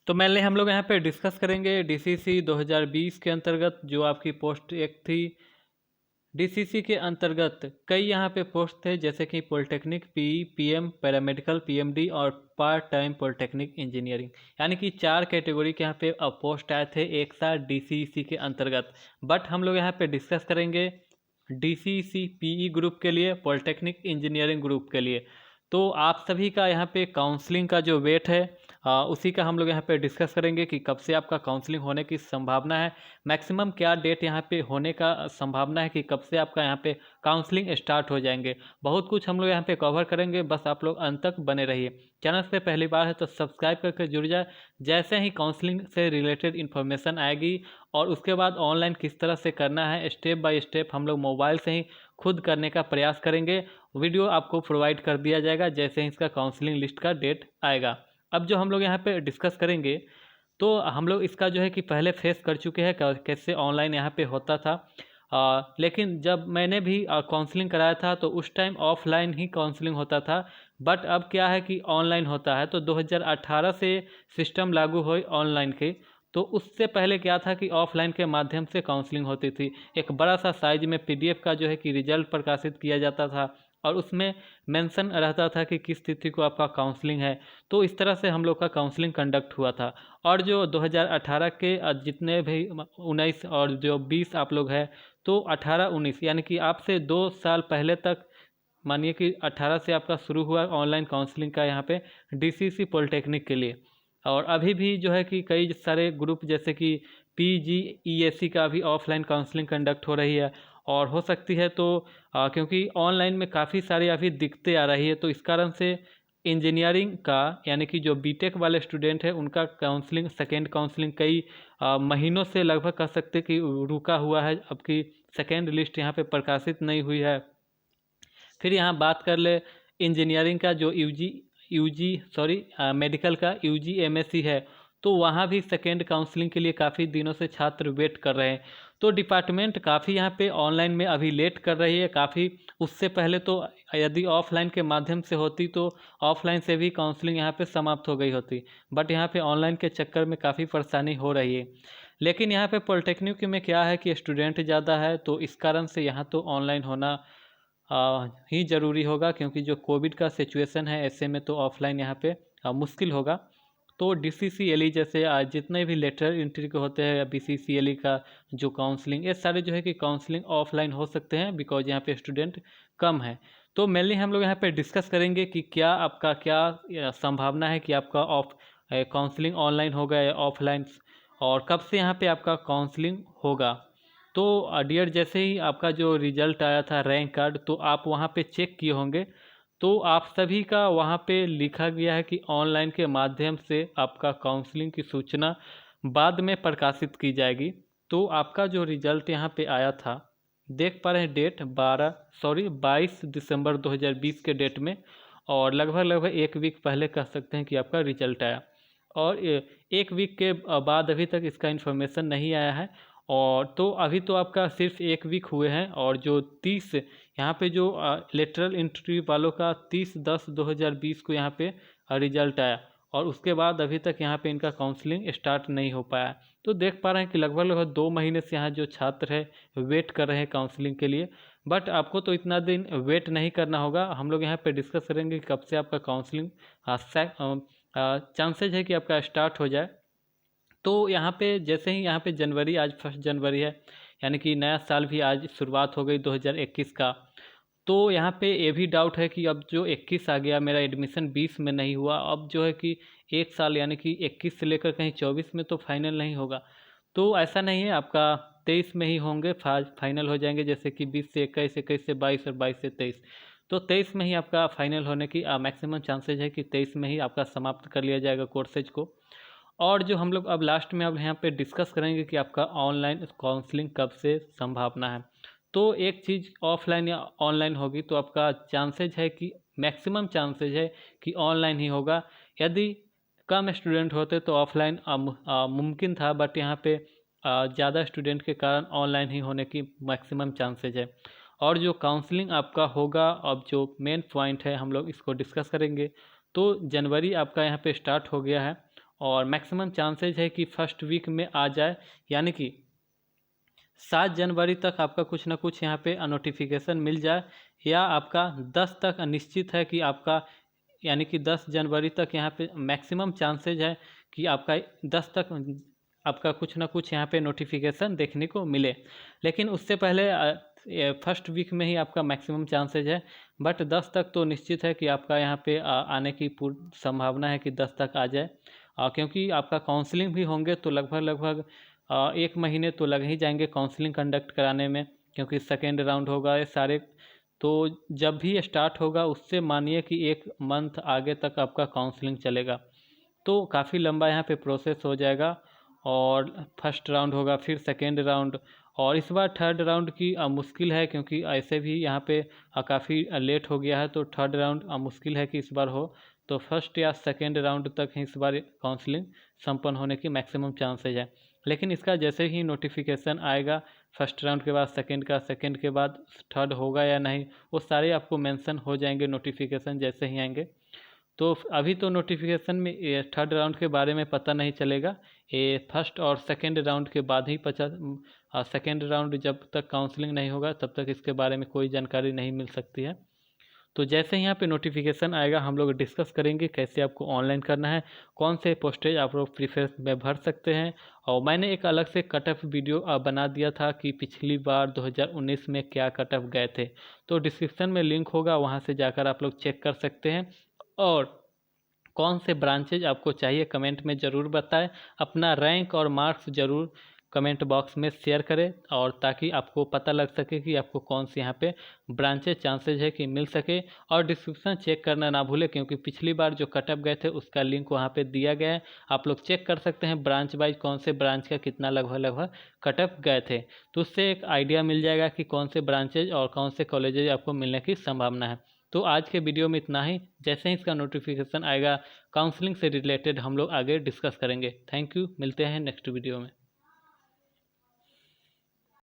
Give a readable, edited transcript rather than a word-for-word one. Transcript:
तो मेनली हम लोग यहाँ पे डिस्कस करेंगे डीसीसी 2020 के अंतर्गत जो आपकी पोस्ट एक थी। डीसीसी के अंतर्गत कई यहाँ पे पोस्ट थे, जैसे कि polytechnic, PE, PM, paramedical, PMD और पार्ट टाइम पॉलिटेक्निक इंजीनियरिंग, यानी कि 4 कैटेगरी के यहाँ पे अब पोस्ट आए थे एक साथ डीसीसी के अंतर्गत। बट हम लोग यहाँ पे डिस्कस करेंगे डीसीसी पीई ग्रुप के लिए, पॉलिटेक्निक इंजीनियरिंग ग्रुप के लिए। तो आप सभी का यहाँ पे काउंसलिंग का जो वेट है उसी का हम लोग यहाँ पे डिस्कस करेंगे कि कब से आपका काउंसलिंग होने की संभावना है, मैक्सिमम क्या डेट यहाँ पे होने का संभावना है कि कब से आपका यहाँ पे काउंसलिंग स्टार्ट हो जाएंगे। बहुत कुछ हम लोग यहाँ पे कवर करेंगे, बस आप लोग अंत तक बने रहिए। चैनल पे पहली बार है तो सब्सक्राइब करके जुड़ जाए। जैसे ही काउंसलिंग से रिलेटेड इन्फॉर्मेशन आएगी और उसके बाद ऑनलाइन किस तरह से करना है स्टेप बाय स्टेप हम लोग मोबाइल से ही खुद करने का प्रयास करेंगे। वीडियो आपको प्रोवाइड कर दिया जाएगा जैसे ही इसका काउंसलिंग लिस्ट का डेट आएगा। अब जो हम लोग यहाँ पे डिस्कस करेंगे तो हम लोग इसका जो है कि पहले फेस कर चुके हैं कैसे ऑनलाइन यहाँ पे होता था। लेकिन जब मैंने भी काउंसलिंग कराया था तो उस टाइम ऑफलाइन ही काउंसलिंग होता था। बट अब क्या है कि ऑनलाइन होता है। तो 2018 से सिस्टम लागू हुई ऑनलाइन के। तो उससे पहले क्या था कि ऑफलाइन के माध्यम से काउंसलिंग होती थी। एक बड़ा सा साइज में पीडीएफ का जो है कि रिजल्ट प्रकाशित किया जाता था और उसमें मेंशन रहता था कि किस तिथि को आपका काउंसलिंग है। तो इस तरह से हम लोग का काउंसलिंग कंडक्ट हुआ था। और जो 2018 के जितने भी 19 और जो 20 आप लोग हैं, तो 18-19 यानी कि आपसे 2 साल पहले तक, मानिए कि 18 से आपका शुरू हुआ ऑनलाइन काउंसलिंग का यहाँ पे डीसीसी पॉलिटेक्निक के लिए। और अभी भी जो है कि कई सारे ग्रुप जैसे कि पीजीईएससी का भी ऑफलाइन काउंसलिंग कंडक्ट हो रही है। और हो सकती है तो क्योंकि ऑनलाइन में काफ़ी सारी अभी दिक्कतें आ रही है तो इस कारण से इंजीनियरिंग का यानी कि जो बीटेक वाले स्टूडेंट है उनका काउंसलिंग, सेकेंड काउंसलिंग कई महीनों से लगभग कह सकते कि रुका हुआ है। अब की सेकेंड लिस्ट यहाँ पे प्रकाशित नहीं हुई है। फिर यहाँ बात कर ले इंजीनियरिंग का जो यूजी यूजी सॉरी मेडिकल का यूजी एमएससी है, तो वहाँ भी सेकेंड काउंसलिंग के लिए काफ़ी दिनों से छात्र वेट कर रहे हैं। तो डिपार्टमेंट काफ़ी यहाँ पे ऑनलाइन में अभी लेट कर रही है काफ़ी। उससे पहले तो यदि ऑफलाइन के माध्यम से होती तो ऑफलाइन से भी काउंसलिंग यहाँ पे समाप्त हो गई होती। बट यहाँ पे ऑनलाइन के चक्कर में काफ़ी परेशानी हो रही है। लेकिन यहाँ पे पॉलिटेक्निक में क्या है कि स्टूडेंट ज़्यादा है तो इस कारण से यहाँ तो ऑनलाइन होना ही ज़रूरी होगा, क्योंकि जो कोविड का सिचुएशन है ऐसे में तो ऑफलाइन यहाँ पे मुश्किल होगा। तो डीसीसीएलई जैसे जितने भी लेटर एंट्री के होते हैं या बीसीसीएलई का जो काउंसलिंग, ये सारे जो है कि काउंसलिंग ऑफलाइन हो सकते हैं बिकॉज यहाँ पे स्टूडेंट कम है। तो मेनली हम लोग यहाँ पे डिस्कस करेंगे कि क्या आपका क्या संभावना है कि आपका ऑफ काउंसलिंग ऑनलाइन होगा या ऑफलाइन, और कब से यहाँ पे आपका काउंसलिंग होगा। तो डियर जैसे ही आपका जो रिजल्ट आया था रैंक कार्ड, तो आप वहाँ पे चेक किए होंगे तो आप सभी का वहाँ पे लिखा गया है कि ऑनलाइन के माध्यम से आपका काउंसलिंग की सूचना बाद में प्रकाशित की जाएगी। तो आपका जो रिजल्ट यहाँ पे आया था, देख पा रहे हैं डेट 22 दिसंबर 2020 के डेट में, और लगभग एक वीक पहले कह सकते हैं कि आपका रिजल्ट आया। और एक वीक के बाद अभी तक इसका इन्फॉर्मेशन नहीं आया है। और तो अभी तो आपका सिर्फ एक वीक हुए हैं, और जो 30 यहाँ पे जो लेटरल एंट्री वालों का 30/10/2020 को यहाँ पे रिजल्ट आया, और उसके बाद अभी तक यहाँ पे इनका काउंसलिंग स्टार्ट नहीं हो पाया। तो देख पा रहे हैं कि लगभग 2 महीने से यहाँ जो छात्र है वेट कर रहे हैं काउंसलिंग के लिए। बट आपको तो इतना दिन वेट नहीं करना होगा। हम लोग यहाँ पे डिस्कस करेंगे कि कब से आपका काउंसलिंग चांसेज है कि आपका स्टार्ट हो जाए। तो यहाँ पे जैसे ही यहाँ पे जनवरी, आज 1 जनवरी है, यानी कि नया साल भी आज शुरुआत हो गई 2021 का। तो यहाँ पे ये भी डाउट है कि अब जो 21 आ गया, मेरा एडमिशन 20 में नहीं हुआ, अब जो है कि एक साल यानी कि 21 से लेकर कहीं 24 में तो फाइनल नहीं होगा। तो ऐसा नहीं है, आपका 23 में ही होंगे, फाइनल हो जाएंगे, जैसे कि 20 से 21, 21 से 22 और 22 से 23। तो 23 में ही आपका फाइनल होने की मैक्सिमम चांसेज है कि 23 में ही आपका समाप्त कर लिया जाएगा कोर्सेज को। और जो हम लोग अब लास्ट में अब यहाँ पे डिस्कस करेंगे कि आपका ऑनलाइन काउंसलिंग कब से संभावना है। तो एक चीज़ ऑफलाइन या ऑनलाइन होगी तो आपका चांसेज है कि मैक्सिमम चांसेज है कि ऑनलाइन ही होगा। यदि कम स्टूडेंट होते तो ऑफलाइन मुमकिन था, बट यहाँ पे ज़्यादा स्टूडेंट के कारण ऑनलाइन ही होने की मैक्सिमम चांसेज है। और जो काउंसलिंग आपका होगा, अब जो मेन पॉइंट है हम लोग इसको डिस्कस करेंगे। तो जनवरी आपका यहाँ पे स्टार्ट हो गया है, और मैक्सिमम चांसेज है कि फर्स्ट वीक में आ जाए, यानी कि 7 जनवरी तक आपका कुछ ना कुछ यहाँ पे नोटिफिकेशन मिल जाए, या आपका 10 तक निश्चित है कि आपका, यानी कि 10 जनवरी तक यहाँ पे मैक्सिमम चांसेज है कि आपका 10 तक आपका कुछ ना कुछ यहाँ पे नोटिफिकेशन देखने को मिले। लेकिन उससे पहले फर्स्ट वीक में ही आपका मैक्सिमम चांसेज है, बट 10 तक तो निश्चित है कि आपका यहाँ पे आने की पूर्ण संभावना है कि 10 तक आ जाए। क्योंकि आपका काउंसलिंग भी होंगे तो लगभग 1 महीने तो लग ही जाएंगे काउंसलिंग कंडक्ट कराने में, क्योंकि सेकेंड राउंड होगा ये सारे। तो जब भी स्टार्ट होगा उससे मानिए कि 1 मंथ आगे तक आपका काउंसलिंग चलेगा, तो काफ़ी लंबा यहाँ पे प्रोसेस हो जाएगा। और फर्स्ट राउंड होगा, फिर सेकेंड राउंड, और इस बार थर्ड राउंड की मुश्किल है, क्योंकि ऐसे भी यहाँ पे काफ़ी लेट हो गया है, तो थर्ड राउंड मुश्किल है कि इस बार हो। तो फर्स्ट या सेकेंड राउंड तक ही इस बार काउंसलिंग संपन्न होने की मैक्सिमम चांसेज है। लेकिन इसका जैसे ही नोटिफिकेशन आएगा फर्स्ट राउंड के बाद सेकंड का, सेकंड के बाद थर्ड होगा या नहीं, वो सारे आपको मेंशन हो जाएंगे नोटिफिकेशन जैसे ही आएंगे। तो अभी तो नोटिफिकेशन में थर्ड राउंड के बारे में पता नहीं चलेगा, ये फर्स्ट और सेकंड राउंड के बाद ही सेकंड राउंड जब तक काउंसलिंग नहीं होगा तब तक इसके बारे में कोई जानकारी नहीं मिल सकती है। तो जैसे ही यहाँ पे नोटिफिकेशन आएगा हम लोग डिस्कस करेंगे कैसे आपको ऑनलाइन करना है, कौन से पोस्टेज आप लोग प्रीफरेंस में भर सकते हैं। और मैंने एक अलग से कट ऑफ वीडियो बना दिया था कि पिछली बार 2019 में क्या कट ऑफ गए थे, तो डिस्क्रिप्शन में लिंक होगा, वहाँ से जाकर आप लोग चेक कर सकते हैं। और कौन से ब्रांचेज आपको चाहिए कमेंट में ज़रूर बताएं, अपना रैंक और मार्क्स ज़रूर कमेंट बॉक्स में शेयर करें, और ताकि आपको पता लग सके कि आपको कौन से यहाँ पे ब्रांचेज चांसेज है कि मिल सके। और डिस्क्रिप्शन चेक करना ना भूलें, क्योंकि पिछली बार जो कट ऑफ गए थे उसका लिंक वहाँ पे दिया गया है, आप लोग चेक कर सकते हैं ब्रांच वाइज कौन से ब्रांच का कितना लगभग कट ऑफ गए थे, तो उससे एक आइडिया मिल जाएगा कि कौन से ब्रांचेज और कौन से कॉलेजेज आपको मिलने की संभावना है। तो आज के वीडियो में इतना ही, जैसे ही इसका नोटिफिकेशन आएगा काउंसलिंग से रिलेटेड हम लोग आगे डिस्कस करेंगे। थैंक यू, मिलते हैं नेक्स्ट वीडियो में।